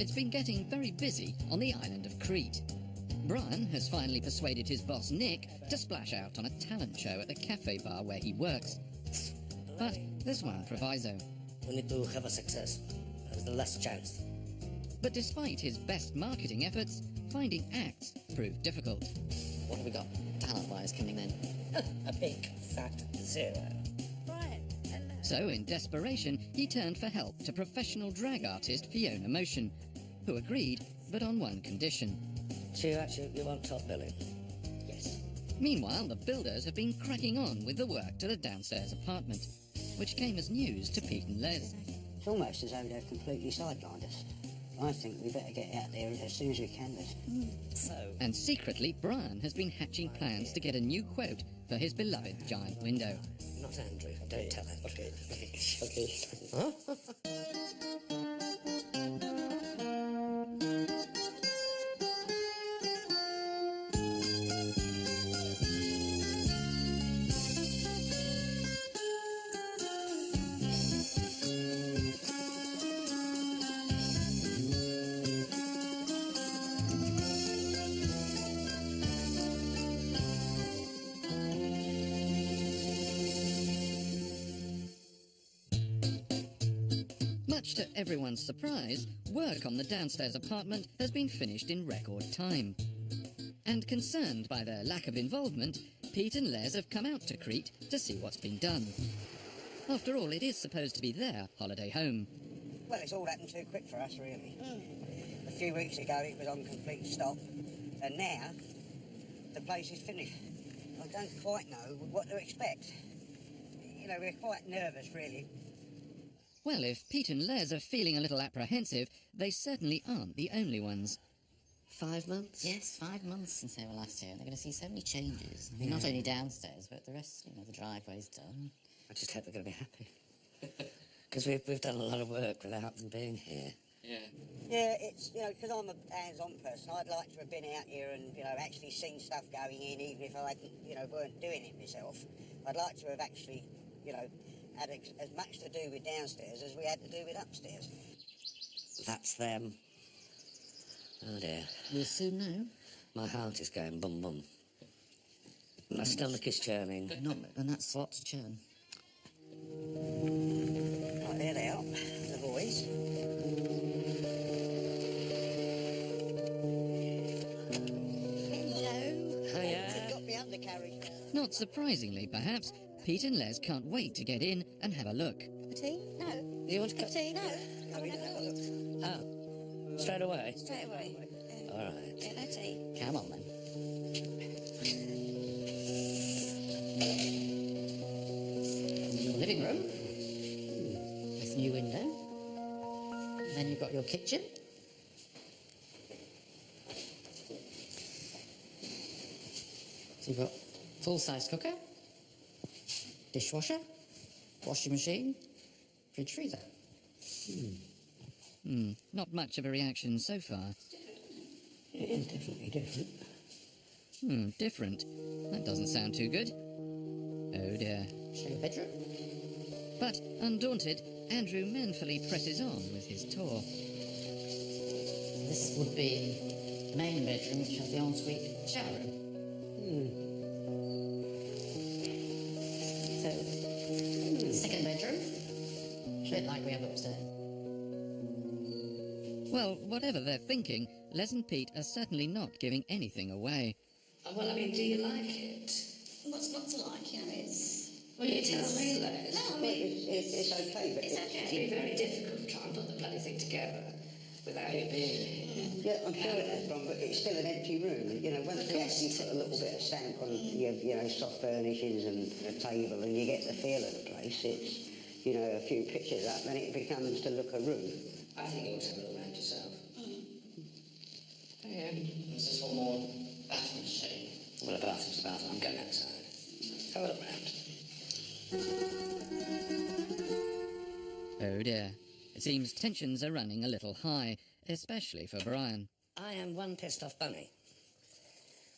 it's been getting very busy on the island of Crete. Brian has finally persuaded his boss Nick to splash out on a talent show at the cafe bar where he works. But there's one proviso. We need to have a success. There's the last chance. But despite his best marketing efforts, finding acts proved difficult. What have we got talent-wise coming in? A big, fat zero. So, in desperation, he turned for help to professional drag artist Fiona Motion, who agreed, but on one condition. So you want top billing? Yes. Meanwhile, the builders have been cracking on with the work to the downstairs apartment, which came as news to Pete and Les. It's almost as though they've completely sidelined us. I think we better get out there as soon as we can, Liz. And secretly, Brian has been hatching plans to get a new quote for his beloved giant window. Not Andrew. Don't tell Andrew. Okay. Much to everyone's surprise, work on the downstairs apartment has been finished in record time. And concerned by their lack of involvement, Pete and Les have come out to Crete to see what's been done. After all, it is supposed to be their holiday home. Well, it's all happened too quick for us, really. A few weeks ago it was on complete stop, and now the place is finished. I don't quite know what to expect. You know, we're quite nervous, really. Well, if Pete and Les are feeling a little apprehensive, they certainly aren't the only ones. 5 months? Yes, 5 months since they were last here. They're going to see so many changes. I mean, not only downstairs, but the rest, the driveway's done. I just hope they're going to be happy. Because we've done a lot of work without them being here. Yeah, it's, because I'm a hands-on person, I'd like to have been out here and, actually seen stuff going in, even if I hadn't, weren't doing it myself. I'd like to have actually, had as much to do with downstairs as we had to do with upstairs. That's them. Oh dear. We'll soon know. My heart is going bum bum. My stomach is churning. And that's a lot to churn. Right, there they are, the boys. Hello. Hiya. Got me undercarriage. Not surprisingly, perhaps, Pete and Les can't wait to get in and have a look. Cup of tea? No. You want to Tea? No. Come and have a look. Oh. Straight away? Straight away. All right. Yeah, no tea. Come on, then. Your living room. This new window. Then you've got your kitchen. So you've got full-size cooker, dishwasher, washing machine, fridge freezer. Not much of a reaction so far. It is definitely different. Different. That doesn't sound too good. Oh dear. Show your bedroom. But, undaunted, Andrew manfully presses on with his tour. This would be the main bedroom, which has the ensuite shower room. So, second bedroom, a bit like we have upstairs. Well, whatever they're thinking, Les and Pete are certainly not giving anything away. Well, I mean, do you like it? What's not to like? It's... Well, you tell me, Les. No, I mean... It's okay, but... It's okay. It'd be very difficult to try and put the bloody thing together without you being here. Yeah, I'm sure it's wrong, but it's still an empty room. And, once you actually put a little bit of stamp on your, soft furnishings and a table and you get the feel of the place, it's, a few pictures up, then it becomes to look a room. I think you ought to have a look around yourself. Yeah. There's just one more bathroom to show you. Well, a bathroom's a bathroom. I'm going outside. Have a look round. Oh dear. It seems tensions are running a little high, especially for Brian. I am one pissed off bunny.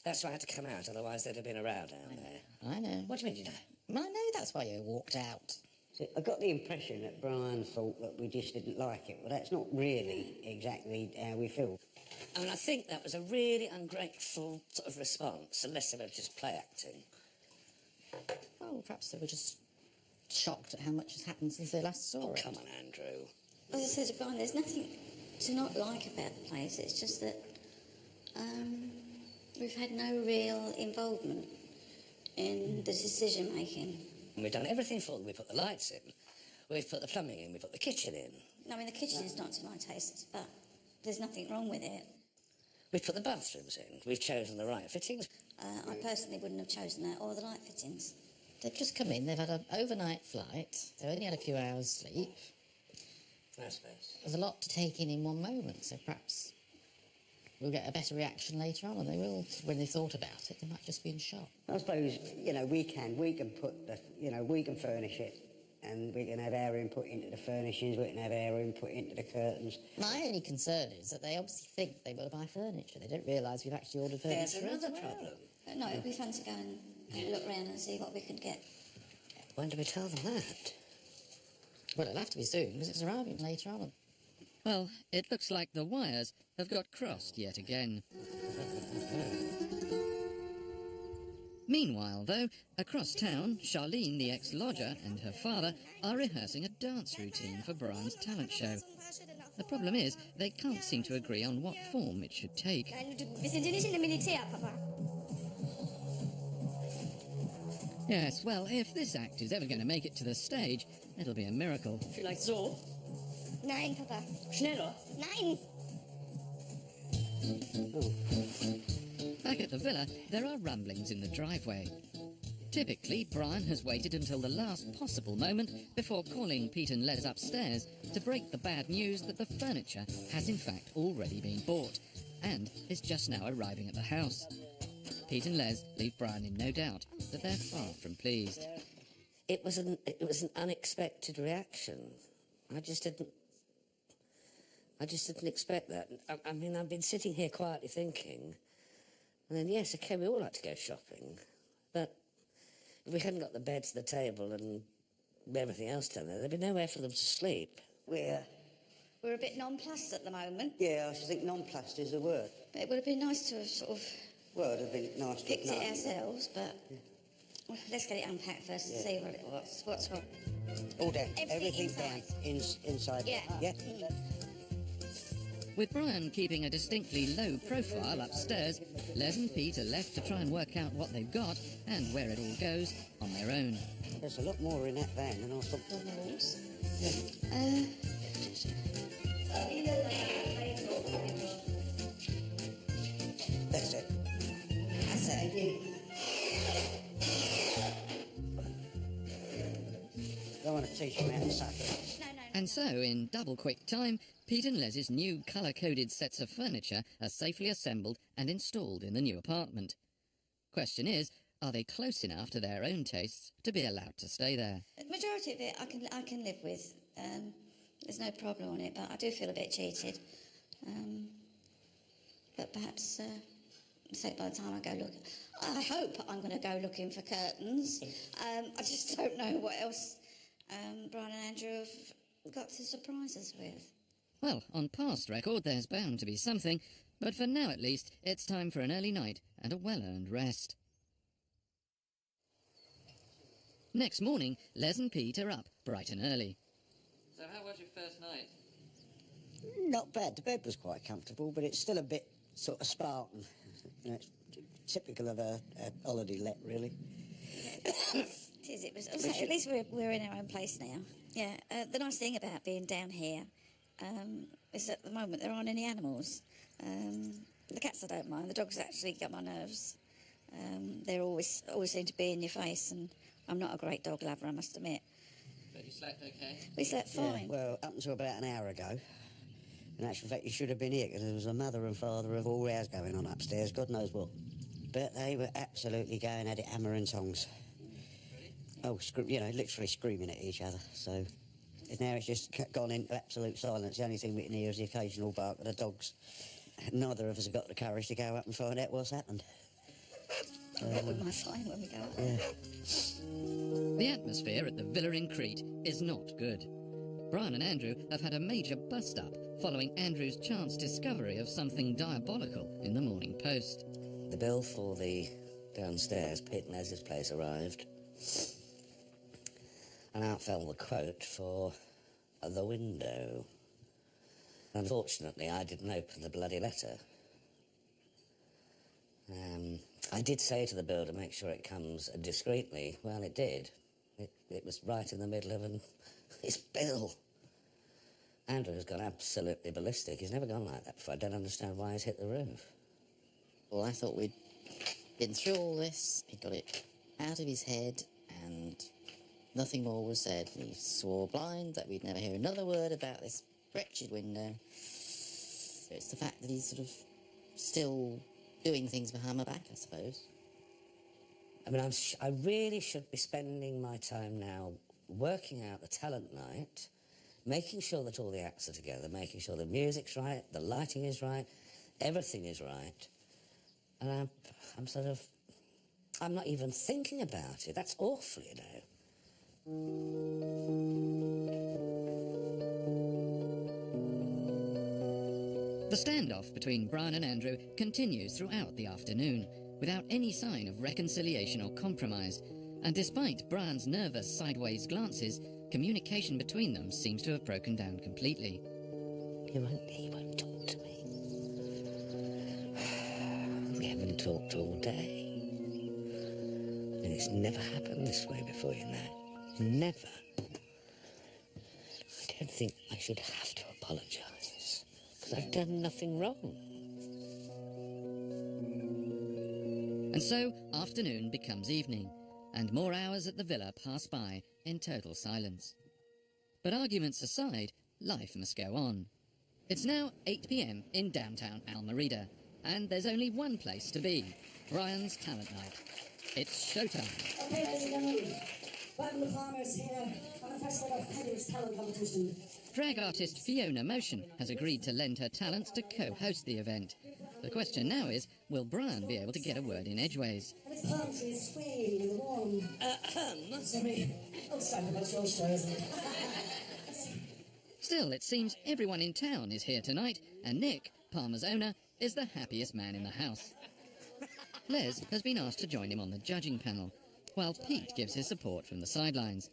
That's why I had to come out, otherwise there'd have been a row down there. I know. What do you mean you know? I know that's why you walked out. So I got the impression that Brian thought that we just didn't like it. Well, that's not really exactly how we feel. I mean, I think that was a really ungrateful sort of response, unless they were just play acting. Well, perhaps they were just shocked at how much has happened since they last saw it. Come on, Andrew. As I said to Brian, there's nothing to not like about the place. It's just that we've had no real involvement in the decision making. We've done everything for them. We put the lights in, we've put the plumbing in, we put the kitchen in. I mean, the kitchen is not to my taste, but there's nothing wrong with it. We've put the bathrooms in, we've chosen the right fittings. I personally wouldn't have chosen that or the light fittings. They've just come in, they've had an overnight flight, they've only had a few hours sleep. No space. There's a lot to take in one moment, so perhaps we'll get a better reaction later on, and they will, when they thought about it, they might just be in shock. I suppose, you know, we can put the, you know, we can furnish it, and we can have our input into the furnishings, we can have our input into the curtains. My only concern is that they obviously think they've got to buy furniture. They don't realise we've actually ordered furniture. There's another as well. problem. But no, it'd be fun to go and look round and see what we could get. When do we tell them that? Well, it'll have to be soon, because it's arriving later on. Well, it looks like the wires have got crossed yet again. Meanwhile, though, across town, Charlene, the ex-lodger, and her father are rehearsing a dance routine for Brian's talent show. The problem is, they can't seem to agree on what form it should take. Yes, well, if this act is ever going to make it to the stage, it'll be a miracle. Vielleicht so? Nein, Papa. Schneller? Nein! Back at the villa, there are rumblings in the driveway. Typically, Brian has waited until the last possible moment before calling Pete and Les upstairs to break the bad news that the furniture has in fact already been bought and is just now arriving at the house. Pete and Les leave Brian in no doubt that they're far from pleased. It was an unexpected reaction. I just didn't expect that. I mean, I've been sitting here quietly thinking, and then, yes, okay, we all like to go shopping, but if we hadn't got the bed to the table and everything else down there, there'd be nowhere for them to sleep. We're a bit nonplussed at the moment. Yeah, I should think nonplussed is the word. But it would have been nice to have sort of Well, it'd have been nice to picked have it known. ourselves, but well, let's get it unpacked first and see what's what. All down. Everything Everything down. Inside. Yeah. Yeah. With Brian keeping a distinctly low profile upstairs, Les and Pete are left to try and work out what they've got and where it all goes on their own. There's a lot more in that van than I thought. That's it. That's it. I want to teach him how to suck it. No. And so, in double quick time, Pete and Les's new colour-coded sets of furniture are safely assembled and installed in the new apartment. Question is, are they close enough to their own tastes to be allowed to stay there? The majority of it I can live with. There's no problem on it, but I do feel a bit cheated. But perhaps, say by the time I go look, I hope I'm going to go looking for curtains. I just don't know what else Brian and Andrew have got to surprise us with. Well, on past record, there's bound to be something, but for now at least, it's time for an early night and a well-earned rest. Next morning, Les and Pete are up bright and early. So how was your first night? Not bad. The bed was quite comfortable, but it's still a bit sort of Spartan. You know, it's typical of a holiday let, really. It was. At least we're in our own place now. Yeah. The nice thing about being down here is at the moment there aren't any animals. The cats I don't mind. The dogs actually get my nerves. They're always seem to be in your face, and I'm not a great dog lover, I must admit. But you slept okay? We slept fine. Yeah, well, up until about an hour ago. In actual fact, you should have been here because there was a mother and father of all rows going on upstairs, God knows what. But they were absolutely going at it, hammer and tongs. Oh, literally screaming at each other. So now it's just gone into absolute silence. The only thing we can hear is the occasional bark of the dogs. Neither of us have got the courage to go up and find out what's happened. We might find when we go up. Yeah. The atmosphere at the villa in Crete is not good. Brian and Andrew have had a major bust-up following Andrew's chance discovery of something diabolical in the Morning Post. The bill for the downstairs Pete and Les's place arrived, and out fell the quote for the window. Unfortunately, I didn't open the bloody letter. I did say to the builder, make sure it comes discreetly. Well, it did. It was right in the middle of his bill. Andrew's gone absolutely ballistic. He's never gone like that before. I don't understand why he's hit the roof. Well, I thought we'd been through all this, he got it out of his head, and nothing more was said. He swore blind that we'd never hear another word about this wretched window. It's the fact that he's sort of still doing things behind my back, I suppose. I mean, I really should be spending my time now working out the talent night, making sure that all the acts are together, making sure the music's right, the lighting is right, everything is right. And I'm not even thinking about it. That's awful, you know. The standoff between Brian and Andrew continues throughout the afternoon, without any sign of reconciliation or compromise, and despite Brian's nervous sideways glances, communication between them seems to have broken down completely. He won't talk to me. We haven't talked all day. And it's never happened this way before, you know. Never. I don't think I should have to apologise, because I've done nothing wrong. And so, afternoon becomes evening, and more hours at the villa pass by in total silence. But arguments aside, life must go on. It's now 8 p.m. in downtown Almerida, and there's only one place to be, Brian's Talent Night. It's showtime. Okay, ladies and gentlemen, welcome to Palmer's here on the first ever Fabulous Talent Competition. Drag artist Fiona Motion has agreed to lend her talents to co-host the event. The question now is, will Brian be able to get a word in edgeways? And this palm tree is swaying in the warm. Sorry. Oh, sorry, that's your show, isn't it? Still, it seems everyone in town is here tonight, and Nick, Palmer's owner, is the happiest man in the house. Les has been asked to join him on the judging panel, while Pete gives his support from the sidelines.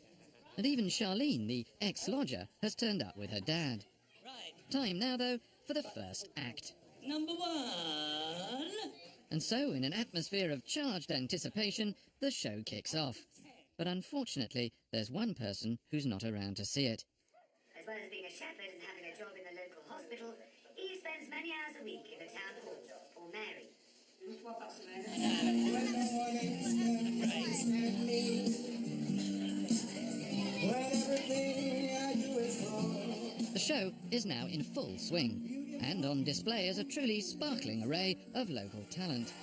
And even Charlene, the ex-lodger, has turned up with her dad. Right, Time now, though, for the first act. number one. And so, in an atmosphere of charged anticipation, the show kicks off. But unfortunately, there's one person who's not around to see it. As well as being a shepherd and having a job in the local hospital, he spends many hours a week in the town hall, or Mary. The show is now in full swing, and on display is a truly sparkling array of local talent.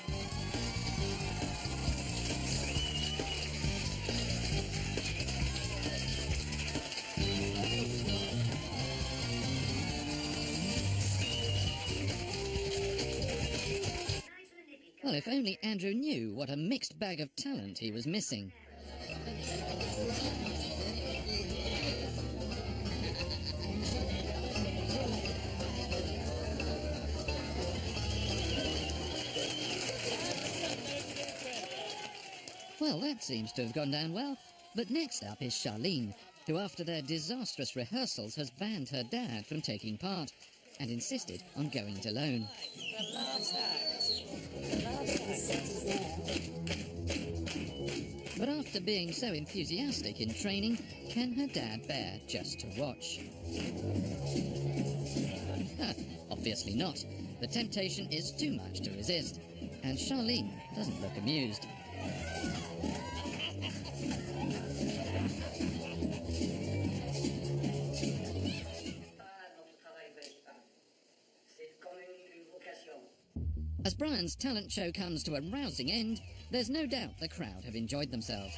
Well, if only Andrew knew what a mixed bag of talent he was missing. Well, that seems to have gone down well. But next up is Charlene, who after their disastrous rehearsals has banned her dad from taking part and insisted on going it alone. But after being so enthusiastic in training, can her dad bear just to watch? Obviously not. The temptation is too much to resist, and Charlene doesn't look amused. As Brian's talent show comes to a rousing end, there's no doubt the crowd have enjoyed themselves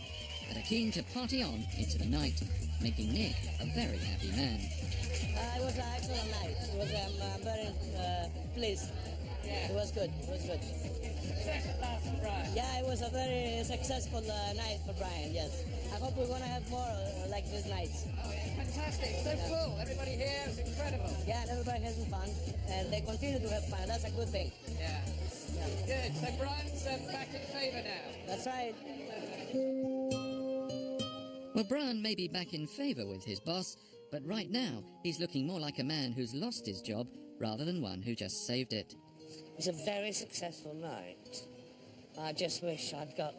and are keen to party on into the night, making Nick a very happy man. It was an excellent night. It was, I'm very pleased It was good. It was good. Success at last for Brian. Yeah, it was a very successful night for Brian, yes. I hope we're going to have more like these nights. Oh, it's fantastic. So full. Everybody here is incredible. Yeah, and everybody having fun, and they continue to have fun. That's a good thing. Yeah. Good. So Brian's back in favour now. That's right. Well, Brian may be back in favour with his boss, but right now he's looking more like a man who's lost his job rather than one who just saved it. It was a very successful night. I just wish I'd got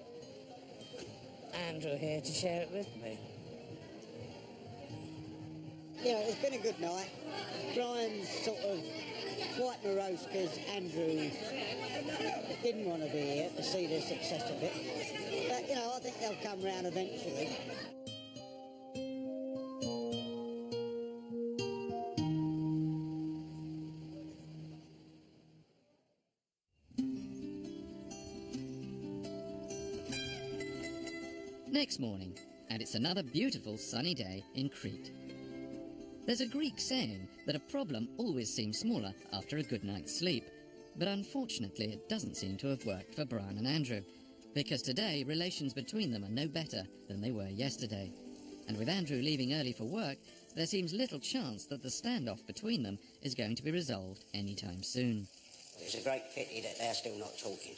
Andrew here to share it with me. Yeah, it's been a good night. Brian's sort of quite morose because Andrew didn't want to be here to see the success of it. But, you know, I think they'll come round eventually. Next morning, and it's another beautiful sunny day in Crete. There's a Greek saying that a problem always seems smaller after a good night's sleep, but unfortunately it doesn't seem to have worked for Brian and Andrew, because today relations between them are no better than they were yesterday. And with Andrew leaving early for work, there seems little chance that the standoff between them is going to be resolved anytime soon. It's a great pity that they're still not talking,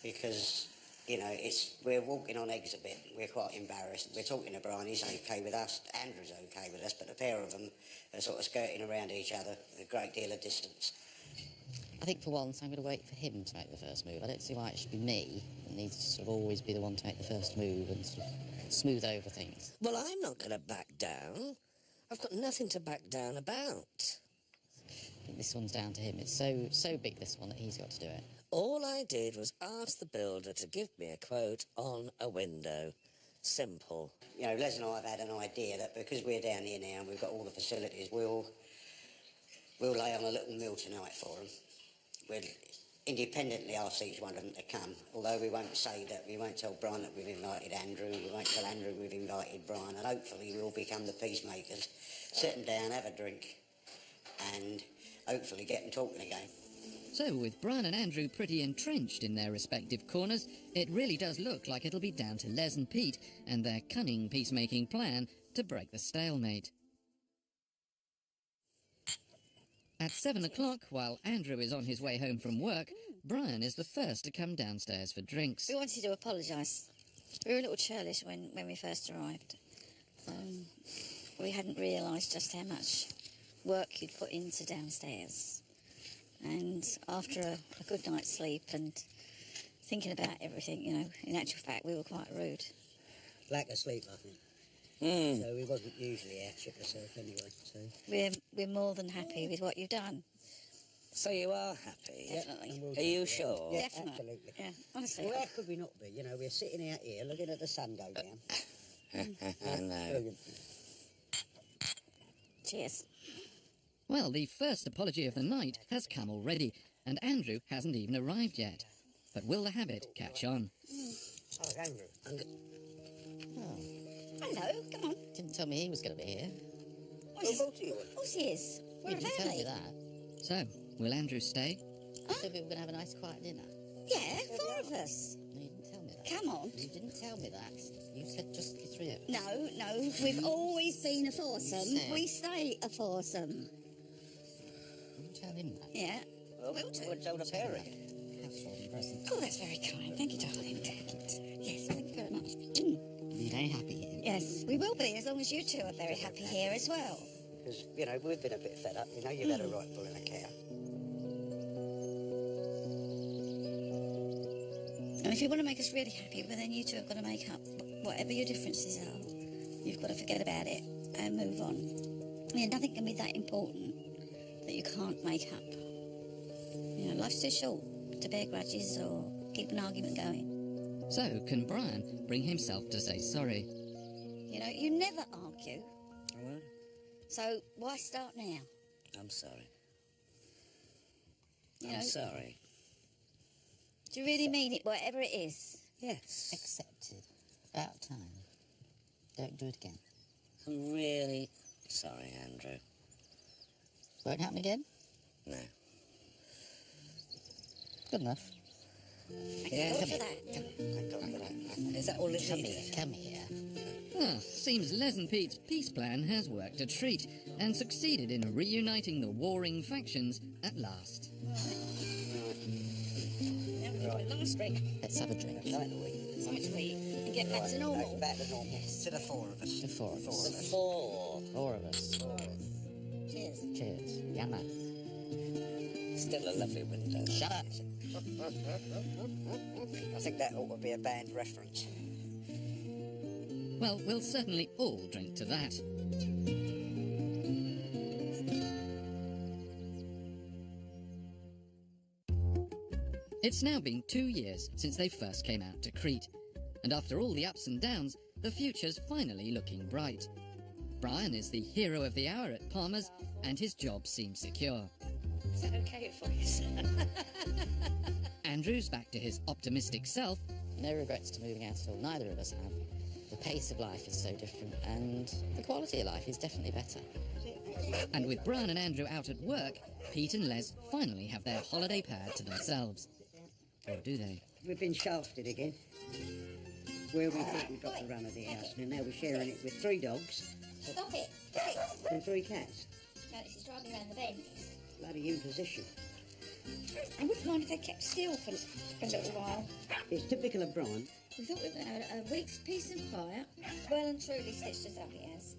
because, you know, we're walking on eggs a bit. We're quite embarrassed. We're talking to Brian, he's okay with us, Andrew's okay with us, but the pair of them are sort of skirting around each other a great deal of distance. I think for once I'm going to wait for him to make the first move. I don't see why it should be me that needs to sort of always be the one to make the first move and sort of smooth over things. Well, I'm not going to back down. I've got nothing to back down about. I think this one's down to him. It's so big, this one, that he's got to do it. All I did was ask the builder to give me a quote on a window. Simple. You know, Les and I have had an idea that because we're down here now and we've got all the facilities, we'll lay on a little meal tonight for them. We'll independently ask each one of them to come, although we won't say that, we won't tell Brian that we've invited Andrew, we won't tell Andrew we've invited Brian, and hopefully we'll become the peacemakers, sit them down, have a drink, and hopefully get them talking again. So, with Brian and Andrew pretty entrenched in their respective corners, it really does look like it'll be down to Les and Pete and their cunning peacemaking plan to break the stalemate. At 7 o'clock, while Andrew is on his way home from work, Brian is the first to come downstairs for drinks. We wanted to apologise. We were a little churlish when we first arrived. We hadn't realised just how much work you'd put into downstairs. And after a good night's sleep and thinking about everything, you know, in actual fact, we were quite rude. Lack of sleep, I think. So we wasn't usually our chip herself anyway. So We're more than happy with what you've done. So you are happy? Definitely. we'll Are you sure? Yeah, Definitely. absolutely. Yeah, honestly. Well, where could we not be? You know, we're sitting out here looking at the sun go down. I know. Brilliant. Cheers. Well, the first apology of the night has come already, and Andrew hasn't even arrived yet. But will the habit catch on? Oh, Andrew. Hello, come on. Didn't tell me he was going to be here. Of course he is. We're You a didn't tell me family. that. So, will Andrew stay? I said we were going to have a nice quiet dinner. Yeah, 4 of us. No, you didn't tell me that. Come on. You didn't tell me that. You said just the three of us. No, we've always been a foursome. Sam. We stay a foursome. You tell him that. Yeah, well, we'll do. What's older parent? Household present. Oh, that's very kind. Thank you, darling. Yes, thank you very much. Be very happy here. Yes, we will be, as long as you two are very happy here as well. Because, you know, we've been a bit fed up. You know, you've had a right pulling a cow. And if you want to make us really happy, well, then you two have got to make up whatever your differences are. You've got to forget about it and move on. Yeah, nothing can be that important that you can't make up. You know, life's too short to bear grudges or keep an argument going. So, can Brian bring himself to say sorry? You know, you never argue. I won't. So why start now? I'm sorry. You I'm know, sorry. do you really mean it, whatever it is? Yes. Accepted. About time. Don't do it again. I'm really sorry, Andrew. Won't happen again? No. Good enough. Yeah, Go come for here. that. Thank God for that. Is that all it Come is? here, come here. Ah, seems Les and Pete's peace plan has worked a treat and succeeded in reuniting the warring factions at last. Now we've got a nice break. Let's have a drink. Something to eat and get back to normal. Back to normal. To the four of us. The four of us. Four. Four of us. Cheers. Cheers. Yumma. Still a lovely window. Shut up. I think that ought to be a band reference. Well, we'll certainly all drink to that. It's now been 2 years since they first came out to Crete, and after all the ups and downs, the future's finally looking bright. Brian is the hero of the hour at Palmer's, and his job seems secure. Is that okay for you? Andrew's back to his optimistic self, No regrets to moving out at all. Neither of us have. The pace of life is so different, and the quality of life is definitely better. and with Brian and Andrew out at work, Pete and Les finally have their holiday pad to themselves. Or do they? We've been shafted again. Where we thought we got the run of the house, and now we're sharing it with 3 dogs Stop it. and 3 cats. No, this is driving around the bend. Bloody imposition. I wouldn't mind if they kept still for a little while. It's typical of Brian. We thought we were going to have a week's peace and quiet. Well and truly stitched us up, he has.